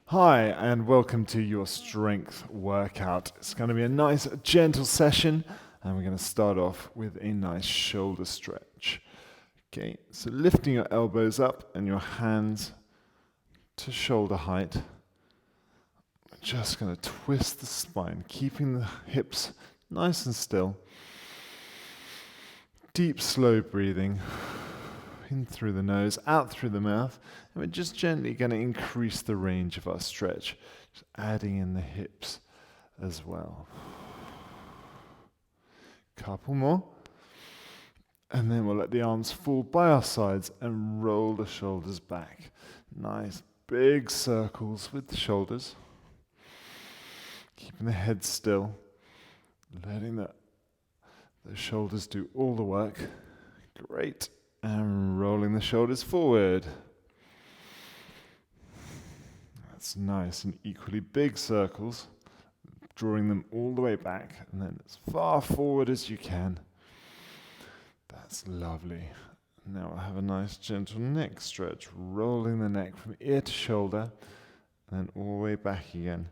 Hi, and welcome to your strength workout. It's going to be a nice, gentle session, and we're going to start off with a nice shoulder stretch. Okay, so lifting your elbows up and your hands to shoulder height. We're just going to twist the spine, keeping the hips nice and still. Deep, slow breathing. In through the nose, out through the mouth, and we're just gently going to increase the range of our stretch, just adding in the hips as well. Couple more, and then we'll let the arms fall by our sides and roll the shoulders back. Nice big circles with the shoulders, keeping the head still, letting the shoulders do all the work. Great. And rolling the shoulders forward. That's nice and equally big circles, drawing them all the way back and then as far forward as you can. That's lovely. Now we'll have a nice gentle neck stretch, rolling the neck from ear to shoulder and then all the way back again,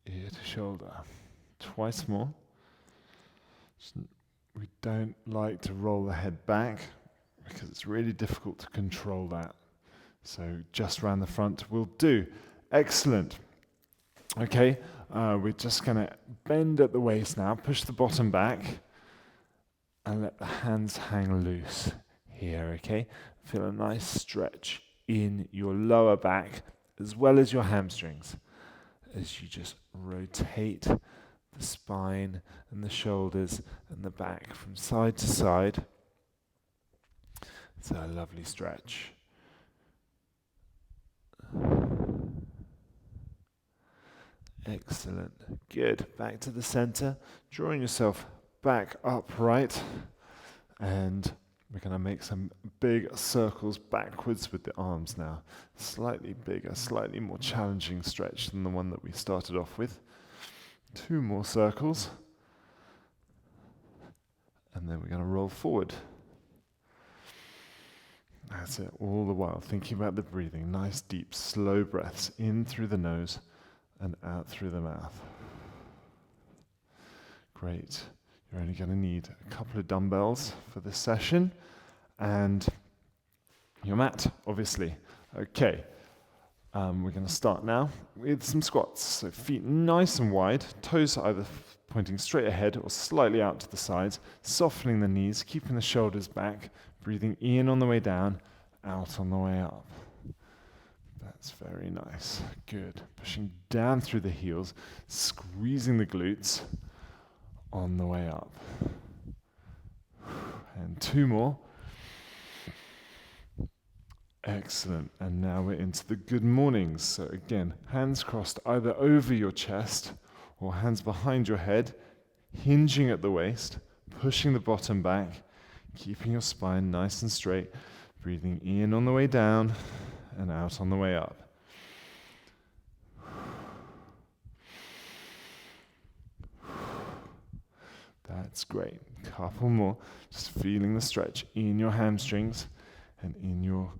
ear to shoulder. Twice more. We don't like to roll the head back, because it's really difficult to control that. So just round the front will do. Excellent. Okay, we're just going to bend at the waist now, push the bottom back, and let the hands hang loose here, okay? Feel a nice stretch in your lower back, as well as your hamstrings, as you just rotate the spine and the shoulders and the back from side to side. It's a lovely stretch. Excellent. Good. Back to the center. Drawing yourself back upright. And we're going to make some big circles backwards with the arms now. Slightly bigger, slightly more challenging stretch than the one that we started off with. 2 more circles. And then we're going to roll forward. That's it, all the while thinking about the breathing. Nice, deep, slow breaths in through the nose and out through the mouth. Great. You're only going to need a couple of dumbbells for this session and your mat, obviously. Okay, we're going to start now with some squats. So feet nice and wide, toes either pointing straight ahead or slightly out to the sides, softening the knees, keeping the shoulders back, breathing in on the way down, out on the way up. That's very nice. Good. Pushing down through the heels, squeezing the glutes on the way up. And 2 more. Excellent. And now we're into the good mornings. So again, hands crossed either over your chest or hands behind your head, hinging at the waist, pushing the bottom back, keeping your spine nice and straight, breathing in on the way down and out on the way up. That's great. Couple more. Just feeling the stretch in your hamstrings and in your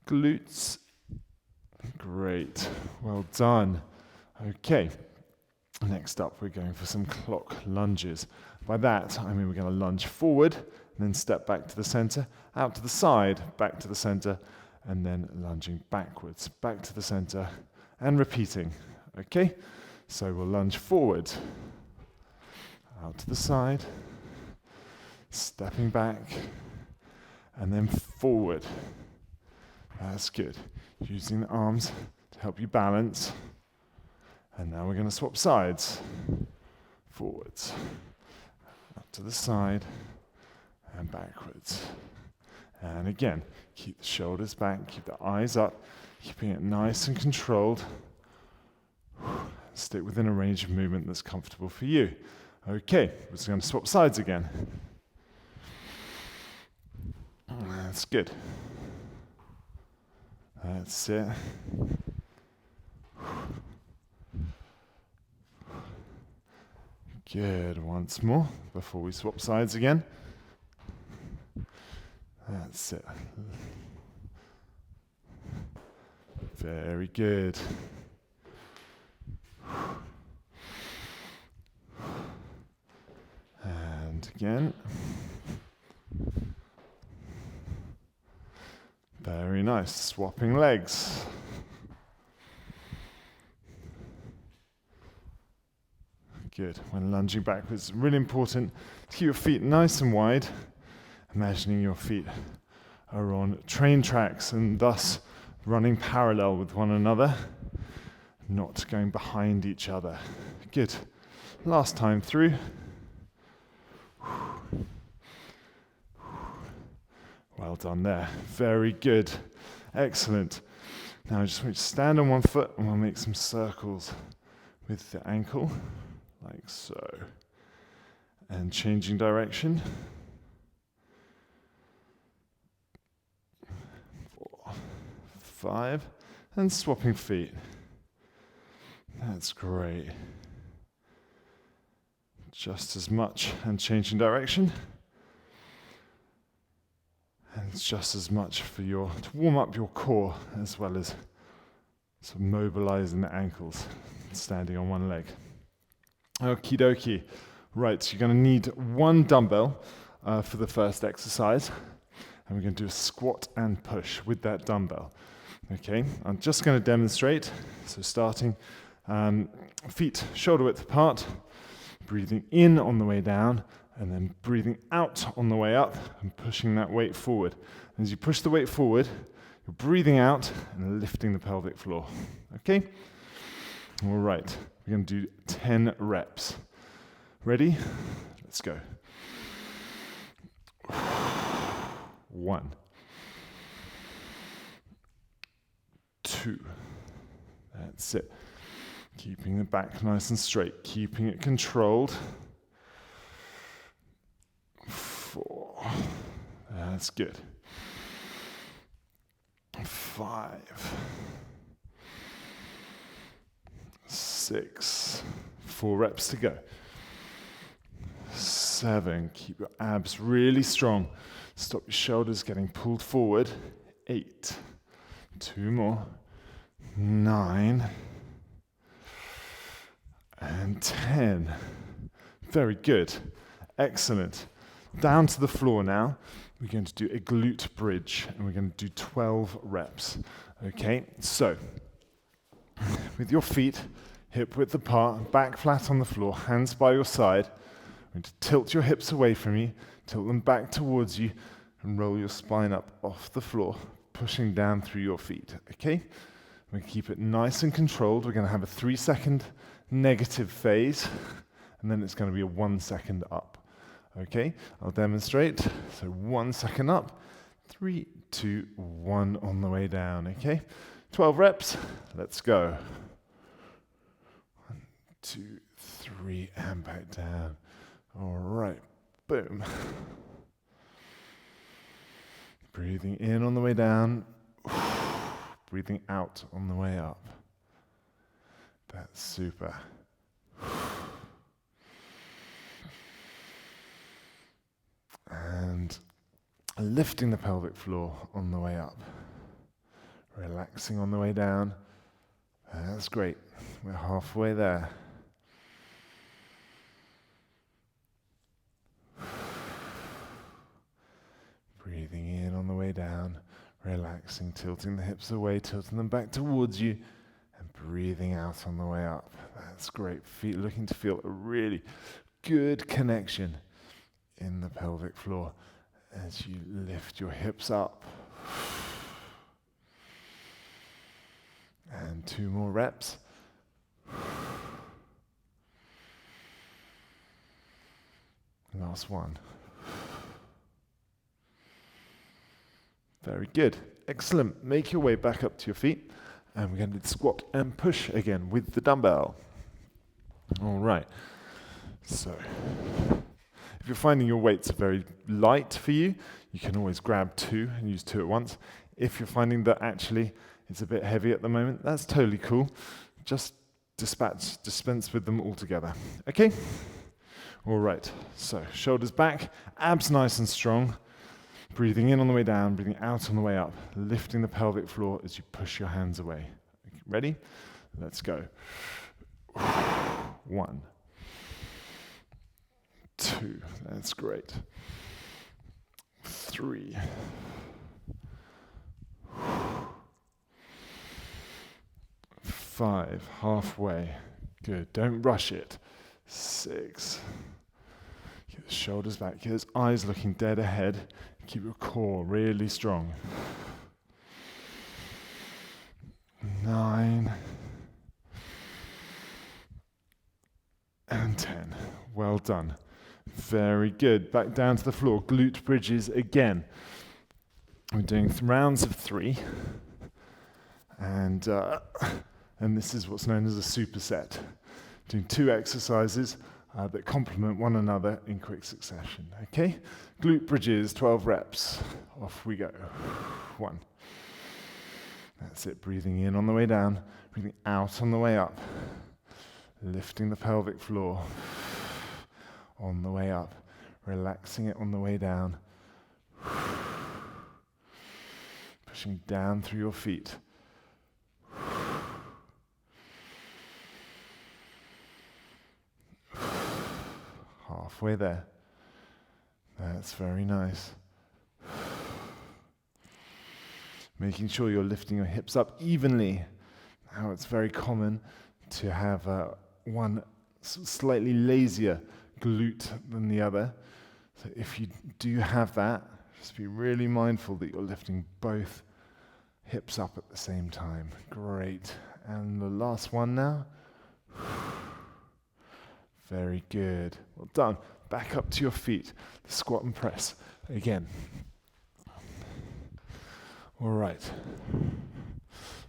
glutes. Great. Well done. Okay. Next up, we're going for some clock lunges. By that, I mean we're going to lunge forward, and then step back to the center, out to the side, back to the center, and then lunging backwards, back to the center, and repeating. Okay? So we'll lunge forward, out to the side, stepping back, and then forward. That's good. Using the arms to help you balance. And now we're going to swap sides. Forwards, out to the side, and backwards. And again, keep the shoulders back, keep the eyes up, keeping it nice and controlled. Stick within a range of movement that's comfortable for you. Okay, we're just going to swap sides again. That's good. That's it. Good. Once more before we swap sides again. That's it. Very good. Again. Very nice. Swapping legs. Good. When lunging backwards, really important to keep your feet nice and wide, imagining your feet are on train tracks and thus running parallel with one another, not going behind each other. Good. Last time through. Well done there. Very good. Excellent. Now I just want you to stand on one foot and we'll make some circles with the ankle, like so. And changing direction. 4, 5, and swapping feet. That's great. Just as much and changing direction. And it's just as much for to warm up your core as well as sort of mobilizing the ankles, standing on one leg. Okie dokie. Right, so you're going to need one dumbbell for the first exercise. And we're going to do a squat and push with that dumbbell. Okay, I'm just going to demonstrate. So starting feet shoulder width apart, breathing in on the way down, and then breathing out on the way up and pushing that weight forward. And as you push the weight forward, you're breathing out and lifting the pelvic floor. Okay? All right, we're going to do 10 reps. Ready? Let's go. 1, 2. That's it. Keeping the back nice and straight, keeping it controlled. 4. That's good. 5. 6. 4 reps to go. 7. Keep your abs really strong. Stop your shoulders getting pulled forward. 8. 2 more. 9. And 10. Very good. Excellent. Down to the floor now. We're going to do a glute bridge, and we're going to do 12 reps. Okay, so with your feet hip width apart, back flat on the floor, hands by your side, you're going to tilt your hips away from you, tilt them back towards you, and roll your spine up off the floor, pushing down through your feet. Okay, we're going to keep it nice and controlled. We're going to have a 3-second negative phase, and then it's going to be a 1 second up. Okay, I'll demonstrate. So 1 second up, 3, 2, 1 on the way down. Okay, 12 reps. Let's go. 1, 2, 3, and back down. All right, boom. Breathing in on the way down, breathing out on the way up. That's super. And lifting the pelvic floor on the way up. Relaxing on the way down. That's great. We're halfway there. Breathing in on the way down. Relaxing, tilting the hips away, tilting them back towards you. And breathing out on the way up. That's great. Feet looking to feel a really good connection in the pelvic floor as you lift your hips up. And 2 more reps. Last one. Very good. Excellent. Make your way back up to your feet. And we're going to squat and push again with the dumbbell. All right. So, if you're finding your weights are very light for you, you can always grab 2 and use 2 at once. If you're finding that actually it's a bit heavy at the moment, that's totally cool. Just dispense with them altogether. Okay? All right. So, shoulders back, abs nice and strong. Breathing in on the way down, breathing out on the way up, lifting the pelvic floor as you push your hands away. Ready? Let's go. 1, 2. That's great. 3. 5. Halfway. Good. Don't rush it. 6. Keep the shoulders back. Keep those eyes looking dead ahead. Keep your core really strong. 9. And 10. Well done. Very good. Back down to the floor. Glute bridges again. We're doing rounds of 3. And this is what's known as a superset. Doing 2 exercises that complement one another in quick succession. Okay? Glute bridges, 12 reps. Off we go. 1. That's it. Breathing in on the way down. Breathing out on the way up. Lifting the pelvic floor on the way up, relaxing it on the way down, pushing down through your feet. Halfway there. That's very nice. Making sure you're lifting your hips up evenly. Now it's very common to have one slightly lazier glute than the other. So if you do have that, just be really mindful that you're lifting both hips up at the same time. Great. And the last one now. Very good. Well done. Back up to your feet. The squat and press again. All right.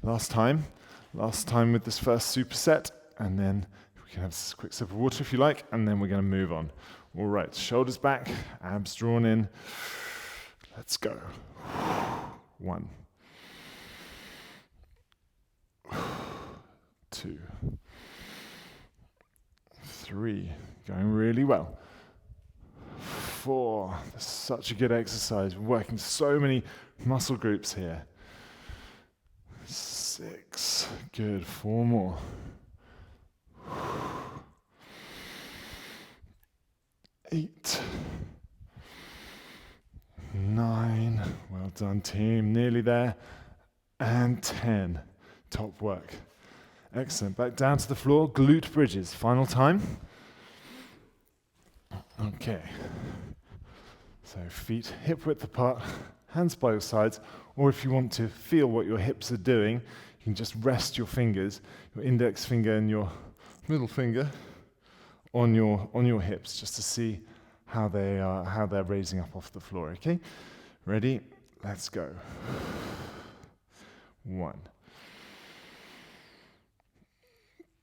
Last time with this first superset, and then we can have a quick sip of water if you like, and then we're going to move on. All right, shoulders back, abs drawn in. Let's go. 1, 2, 3. Going really well. 4. That's such a good exercise. We're working so many muscle groups here. 6. Good. 4 more. 8. 9. Well done, team. Nearly there. And 10. Top work. Excellent. Back down to the floor. Glute bridges. Final time. Okay. So feet hip width apart, hands by your sides, or if you want to feel what your hips are doing, you can just rest your fingers, your index finger and your middle finger on your hips, just to see how they're raising up off the floor. Okay, ready? Let's go. 1,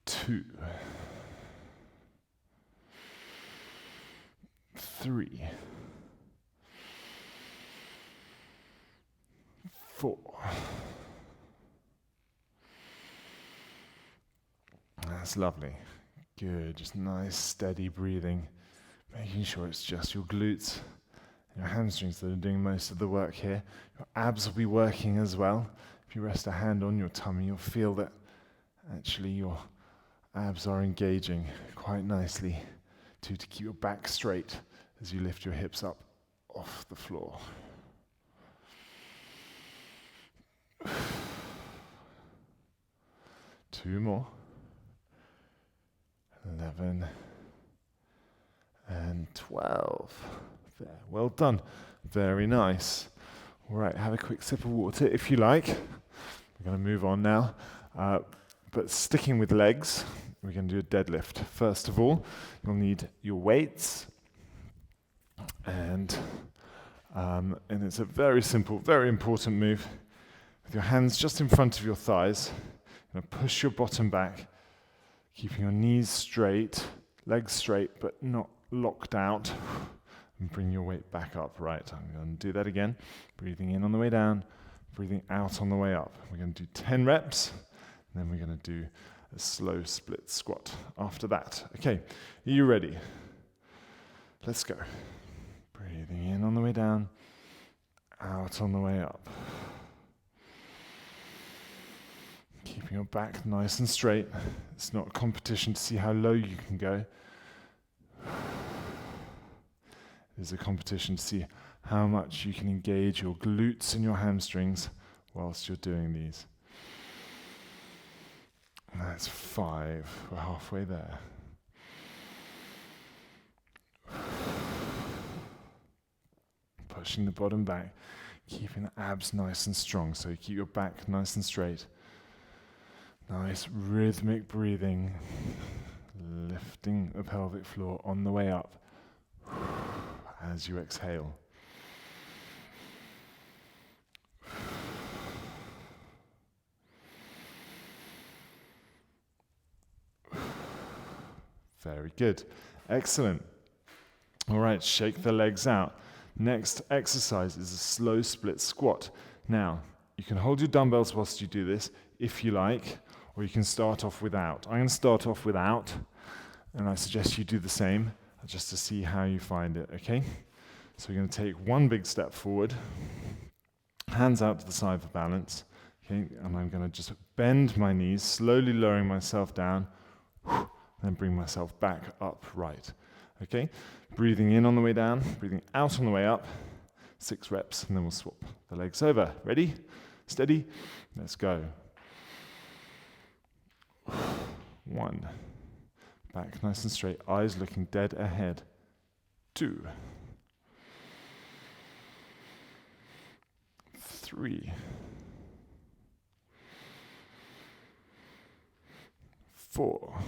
2, 3, 4. That's lovely. Good, just nice steady breathing, making sure it's just your glutes and your hamstrings that are doing most of the work here. Your abs will be working as well. If you rest a hand on your tummy, you'll feel that actually your abs are engaging quite nicely to keep your back straight as you lift your hips up off the floor. 2 more. 11 and 12. There. Well done. Very nice. All right, have a quick sip of water if you like. We're going to move on now. But sticking with legs, we're going to do a deadlift. First of all, you'll need your weights. And it's a very simple, very important move. With your hands just in front of your thighs, you're going to push your bottom back, keeping your knees straight, legs straight, but not locked out. And bring your weight back up. Right, I'm going to do that again. Breathing in on the way down, breathing out on the way up. We're going to do 10 reps, and then we're going to do a slow split squat after that. Okay, are you ready? Let's go. Breathing in on the way down, out on the way up. Keeping your back nice and straight. It's not a competition to see how low you can go. is a competition to see how much you can engage your glutes and your hamstrings whilst you're doing these. That's 5. We're halfway there. Pushing the bottom back, keeping the abs nice and strong, so you keep your back nice and straight. Nice rhythmic breathing, lifting the pelvic floor on the way up as you exhale. Very good. Excellent. All right, shake the legs out. Next exercise is a slow split squat. Now, you can hold your dumbbells whilst you do this, if you like, or you can start off without. I'm going to start off without, and I suggest you do the same, just to see how you find it, okay? So we're going to take one big step forward, hands out to the side for balance, okay? And I'm going to just bend my knees, slowly lowering myself down, then bring myself back upright. Okay? Breathing in on the way down, breathing out on the way up. 6 reps, and then we'll swap the legs over. Ready? Steady? Let's go. 1. Back nice and straight, eyes looking dead ahead. 2. 3. 4.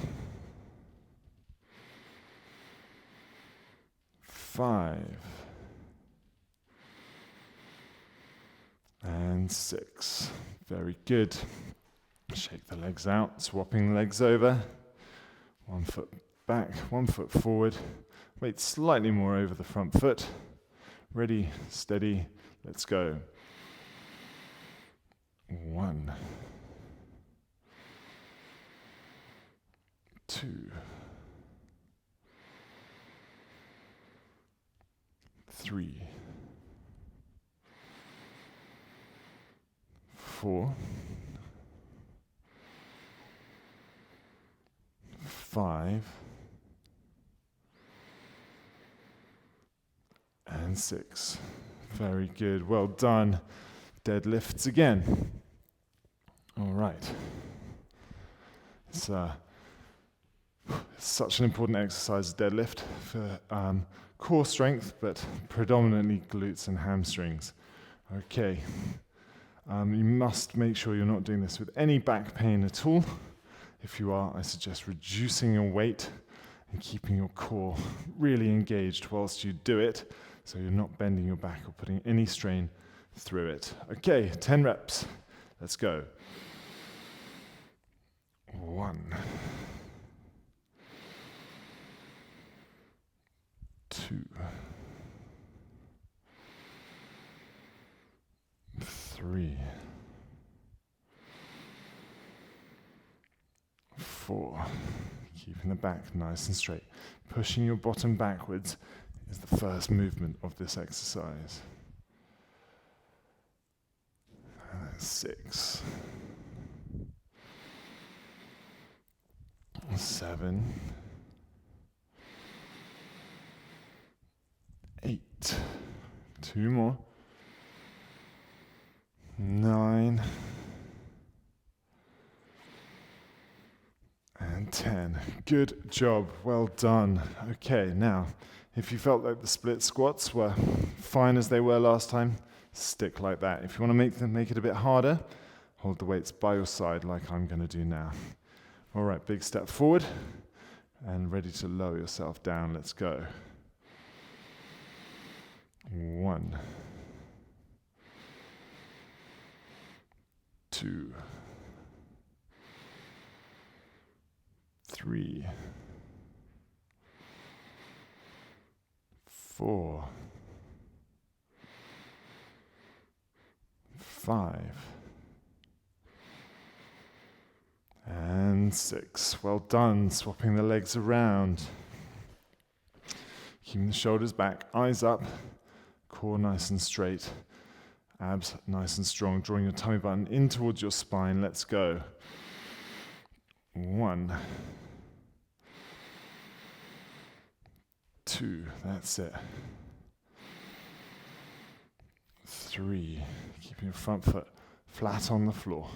5. And 6. Very good. Shake the legs out, swapping the legs over. 1 foot back, 1 foot forward. Weight slightly more over the front foot. Ready, steady, let's go. 1. 2. 3. 4. 5. And 6. Very good. Well done. Deadlifts again. All right. It's such an important exercise, deadlift, for core strength, but predominantly glutes and hamstrings. Okay. You must make sure you're not doing this with any back pain at all. If you are, I suggest reducing your weight and keeping your core really engaged whilst you do it, so you're not bending your back or putting any strain through it. Okay, 10 reps. Let's go. 1. 2. 3. 4. Keeping the back nice and straight. Pushing your bottom backwards is the first movement of this exercise. 6. 7. 8. 2 more. 9. And 10. Good job. Well done. Okay, now, if you felt like the split squats were fine as they were last time, stick like that. If you want to make it a bit harder, hold the weights by your side like I'm going to do now. All right, big step forward and ready to lower yourself down. Let's go. 1. 2. 3. 4. 5. And 6. Well done. Swapping the legs around. Keeping the shoulders back, eyes up, core nice and straight, abs nice and strong. Drawing your tummy button in towards your spine. Let's go. 1. 2. That's it. 3. Keeping your front foot flat on the floor.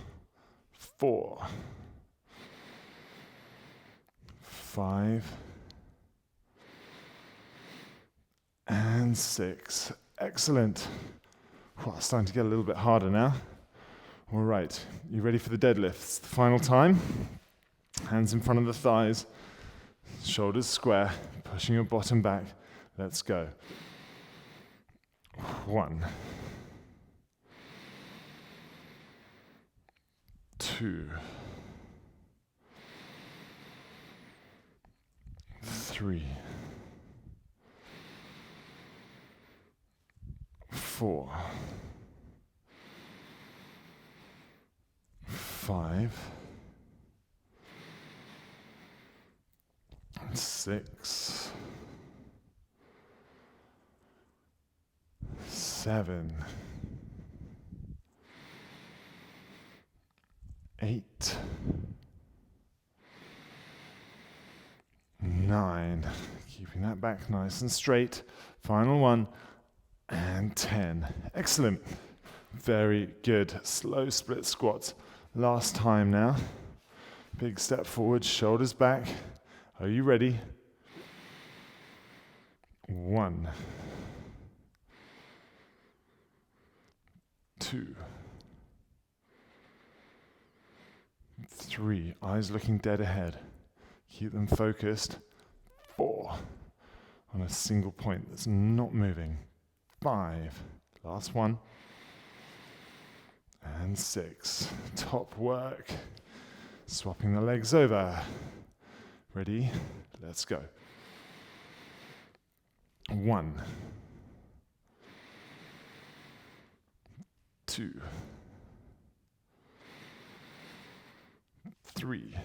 4. 5. And 6. Excellent. Well, it's starting to get a little bit harder now. All right, you ready for the deadlifts? The final time. Hands in front of the thighs. Shoulders square. Pushing your bottom back. Let's go. 1. 2. 3. 4. 5. 6. 7. 8. 9. Keeping that back nice and straight. Final one. And 10. Excellent. Very good. Slow split squats. Last time now. Big step forward, shoulders back. Are you ready? 1. 2. 3. Eyes looking dead ahead. Keep them focused. 4. On a single point that's not moving. 5. Last one. And 6. Top work. Swapping the legs over. Ready? Let's go. 1. 2. 3.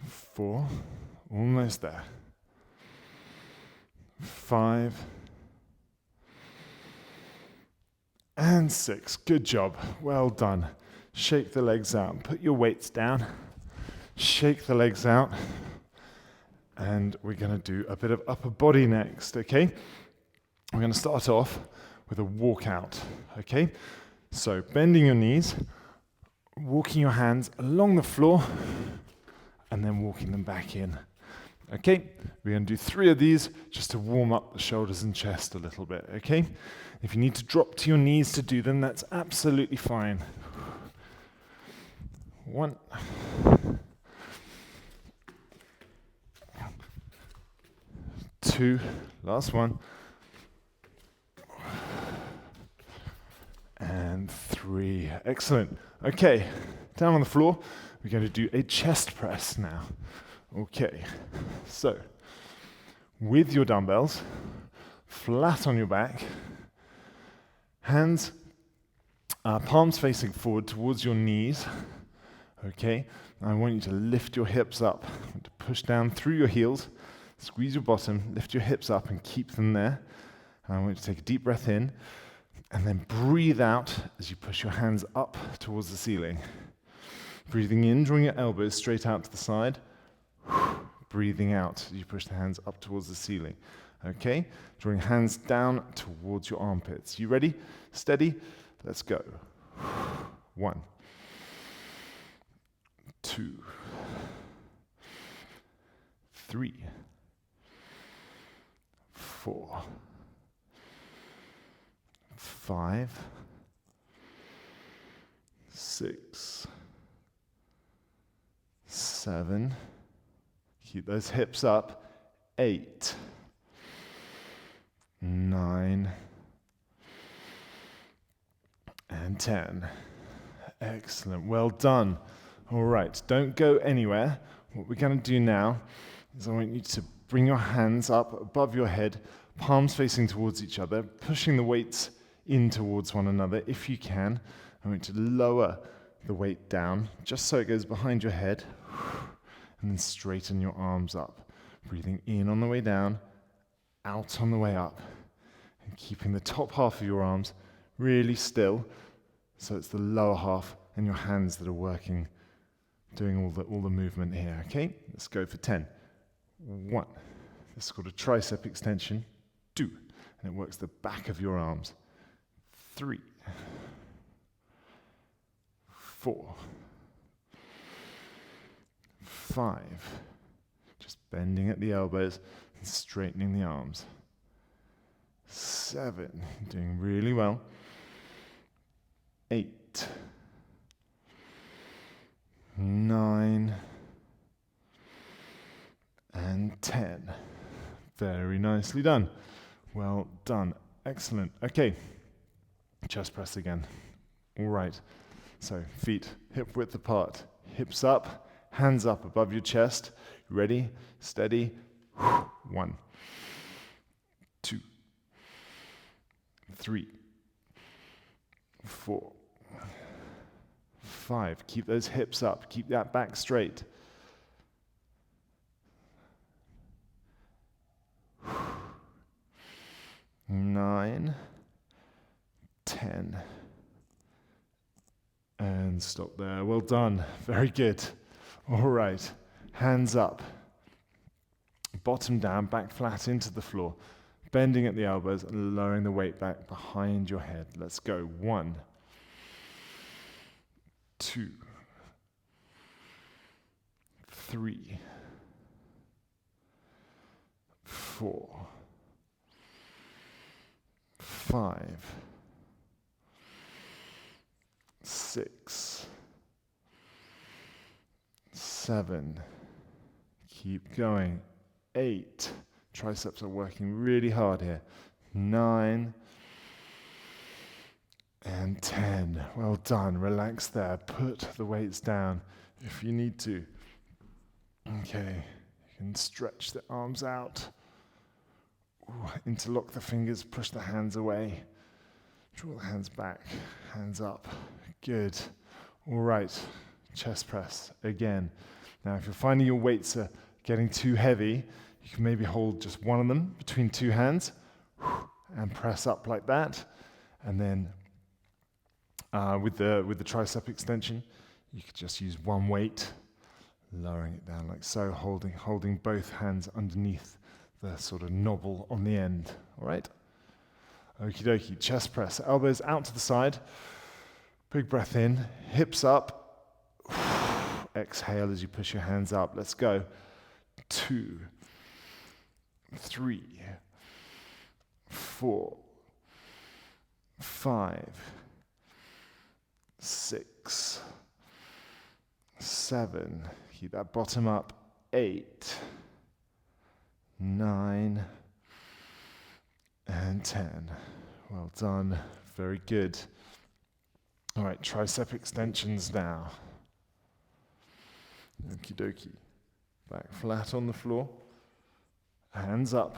4. Almost there. 5. And 6. Good job. Well done. Shake the legs out. Put your weights down. Shake the legs out. And we're going to do a bit of upper body next, okay? We're going to start off with a walkout, okay? So bending your knees, walking your hands along the floor, and then walking them back in. Okay, we're going to do 3 of these just to warm up the shoulders and chest a little bit, okay? If you need to drop to your knees to do them, that's absolutely fine. 1. 2. Last one. And 3. Excellent. Okay, down on the floor, we're going to do a chest press now. Okay, so with your dumbbells, flat on your back, hands, palms facing forward towards your knees. Okay, I want you to lift your hips up, to push down through your heels, squeeze your bottom, lift your hips up and keep them there. And I want you to take a deep breath in and then breathe out as you push your hands up towards the ceiling. Breathing in, drawing your elbows straight out to the side. Breathing out as you push the hands up towards the ceiling. Okay, drawing hands down towards your armpits. You ready? Steady? Let's go. 1. 2. 3. 4. 5. 6. 7. Keep those hips up. 8. 9. And 10. Excellent. Well done. All right. Don't go anywhere. What we're going to do now is I want you to bring your hands up above your head, palms facing towards each other, pushing the weights in towards one another if you can. I want you to lower the weight down just so it goes behind your head, and then straighten your arms up. Breathing in on the way down, out on the way up, and keeping the top half of your arms really still, so it's the lower half and your hands that are working, doing all the movement here. Okay, let's go for 10. 1. This is called a tricep extension. 2. and it works the back of your arms. 3, 4, 5. Just bending at the elbows and straightening the arms. 7, doing really well. 8, 9, and 10. Very nicely done. Well done. Excellent. Okay. Chest press again. All right. So feet hip width apart. Hips up. Hands up above your chest. Ready? Steady. 1, 2, 3, 4, 5. Keep those hips up. Keep that back straight. 9, 10. And stop there. Well done. Very good. All right. Hands up. Bottom down, back flat into the floor. Bending at the elbows and lowering the weight back behind your head. Let's go. 1, 2, 3, 4, 5, 6, 7. Keep going. 8. Triceps are working really hard here. 9 and 10. Well done. Relax there. Put the weights down if you need to. Okay. You can stretch the arms out. Ooh, interlock the fingers. Push the hands away. Draw the hands back. Hands up. Good. All right. Chest press again. Now, if you're finding your weights are getting too heavy, you can maybe hold just one of them between two hands and press up like that. And then with the tricep extension, you could just use one weight, lowering it down like so, holding both hands underneath the sort of knobble on the end. All right? Okie dokie. Chest press. Elbows out to the side. Big breath in. Hips up. Exhale as you push your hands up. Let's go. 2, 3, 4, 5, 6, 7. Keep that bottom up. 8, 9, and 10. Well done. Very good. All right, tricep extensions now. Okie dokie. Back flat on the floor. Hands up.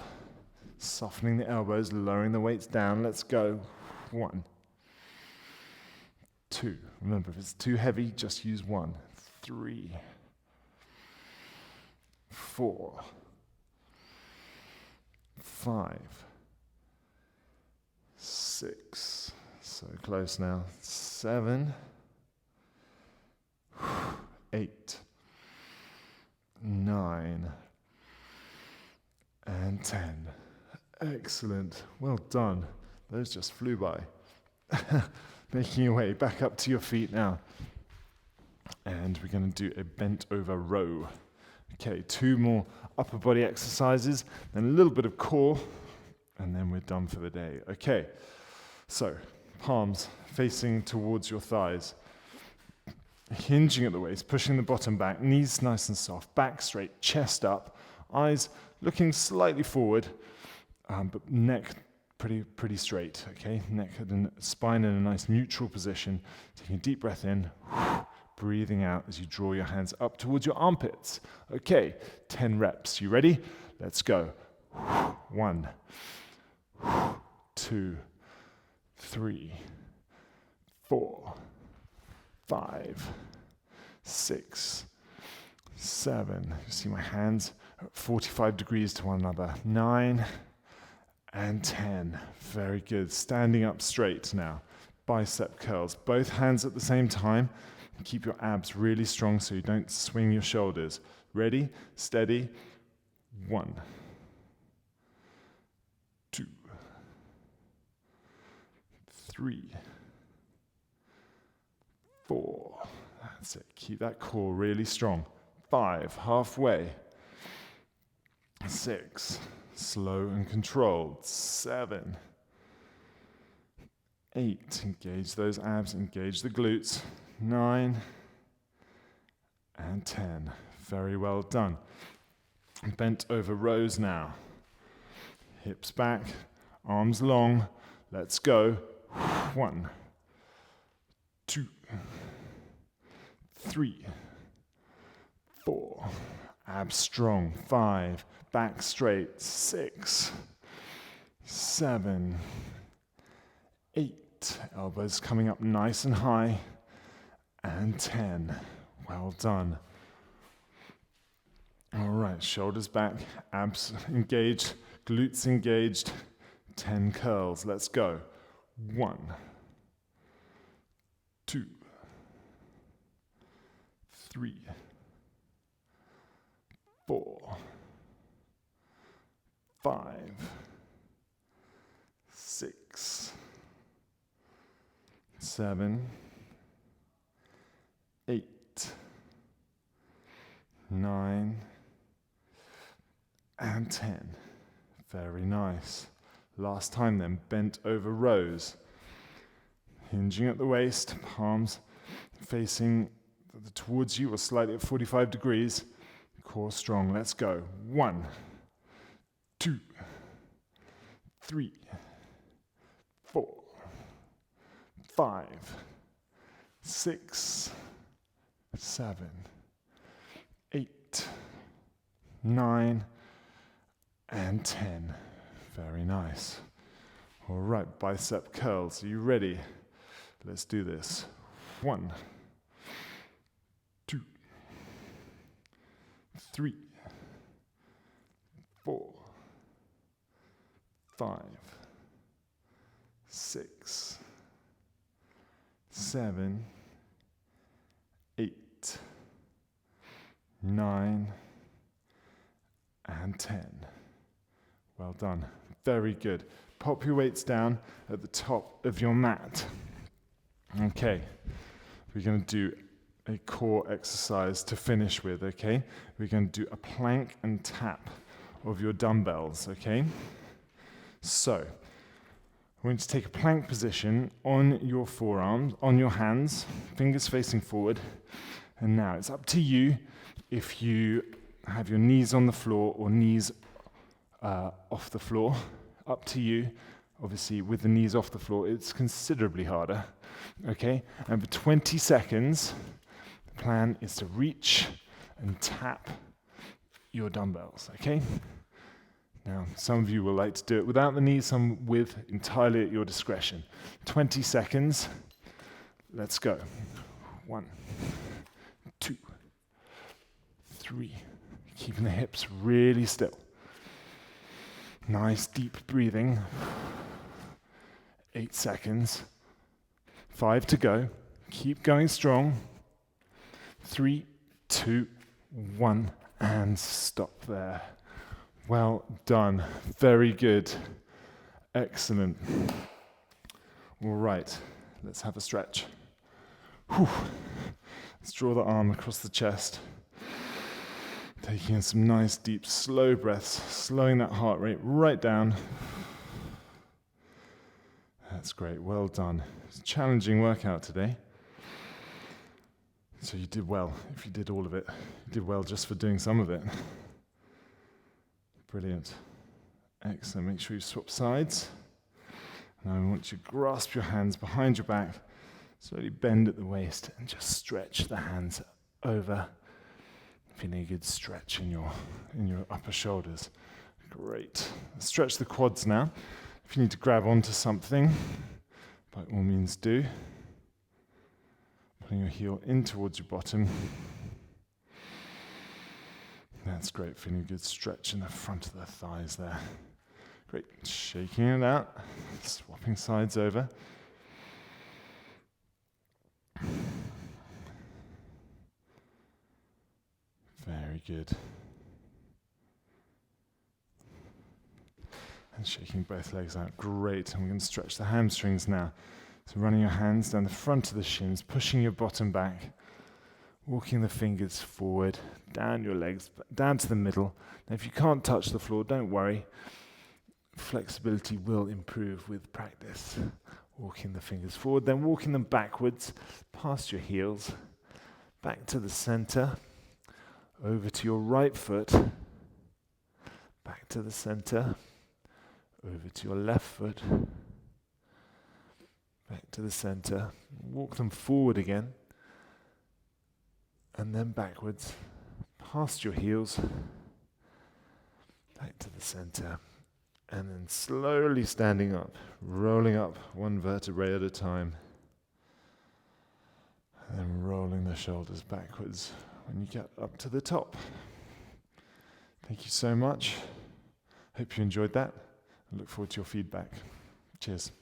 Softening the elbows, lowering the weights down. Let's go. 1, 2. Remember, if it's too heavy, just use 1. 3, 4, 5, 6. So close now. 7, 8, 9, and 10. Excellent. Well done. Those just flew by. Making your way back up to your feet now. And we're going to do a bent over row. Okay, 2 more upper body exercises, then a little bit of core, and then we're done for the day. Okay, so palms facing towards your thighs. Hinging at the waist, pushing the bottom back, knees nice and soft, back straight, chest up, eyes looking slightly forward, but neck pretty straight, okay? Neck and spine in a nice neutral position. Taking a deep breath in, breathing out as you draw your hands up towards your armpits. Okay, 10 reps. You ready? Let's go. 1, 2, 3, 4, 5, 6, 7. You see my hands at 45 degrees to one another. 9 and 10. Very good. Standing up straight now. Bicep curls. Both hands at the same time. Keep your abs really strong so you don't swing your shoulders. Ready? Steady. 1, 2, 3, 4. That's it. Keep that core really strong. 5, halfway. 6, slow and controlled. 7, 8, engage those abs, engage the glutes. 9, and 10. Very well done. Bent over rows now. Hips back, arms long. Let's go. 1, 2, 3, 4. Abs strong. 5, back straight. 6, 7, 8. Elbows coming up nice and high. And 10. Well done. All right, shoulders back, abs engaged, glutes engaged. 10 curls. Let's go. 1, 2, 3, 4, 5, 6, 7, 8, 9, and 10. Very nice. Last time then, bent over rows. Hinging at the waist, palms facing towards you or slightly at 45 degrees. Core strong. Let's go. 1, 2, 3, 4, 5, 6, 7, 8, 9, and 10. Very nice. All right, bicep curls. Are you ready? Let's do this. 1, 2, 3, 4, 5, 6, 7, 8, 9, and 10. Well done. Very good. Pop your weights down at the top of your mat. Okay. We're going to do a core exercise to finish with, okay? We're going to do a plank and tap of your dumbbells, okay? So, we're going to take a plank position on your forearms, on your hands, fingers facing forward. And now it's up to you if you have your knees on the floor or knees off the floor. Up to you. Obviously, with the knees off the floor, it's considerably harder. Okay? And for 20 seconds, the plan is to reach and tap your dumbbells. Okay? Now, some of you will like to do it without the knees, some with, entirely at your discretion. 20 seconds. Let's go. 1, 2, 3. Keeping the hips really still. Nice deep breathing. 8 seconds. 5 to go. Keep going strong. 3, 2, 1, and stop there. Well done. Very good. Excellent. All right, let's have a stretch. Whew. Let's draw the arm across the chest. Taking in some nice, deep, slow breaths, slowing that heart rate right down. That's great, well done. It's a challenging workout today. So you did well, if you did all of it. You did well just for doing some of it. Brilliant. Excellent, make sure you swap sides. Now I want you to grasp your hands behind your back, slowly bend at the waist, and just stretch the hands over. Feeling a good stretch in your upper shoulders. Great. Stretch the quads now. If you need to grab onto something, by all means do. Putting your heel in towards your bottom. That's great. Feeling a good stretch in the front of the thighs there. Great. Shaking it out. Swapping sides over. Very good. And shaking both legs out. Great. And we're going to stretch the hamstrings now. So running your hands down the front of the shins, pushing your bottom back, walking the fingers forward, down your legs, down to the middle. Now if you can't touch the floor, don't worry. Flexibility will improve with practice. Walking the fingers forward, then walking them backwards, past your heels, back to the center, over to your right foot, back to the center, over to your left foot, back to the center, walk them forward again, and then backwards, past your heels, back to the center, and then slowly standing up, rolling up one vertebrae at a time, and then rolling the shoulders backwards when you get up to the top. Thank you so much. Hope you enjoyed that. I look forward to your feedback. Cheers.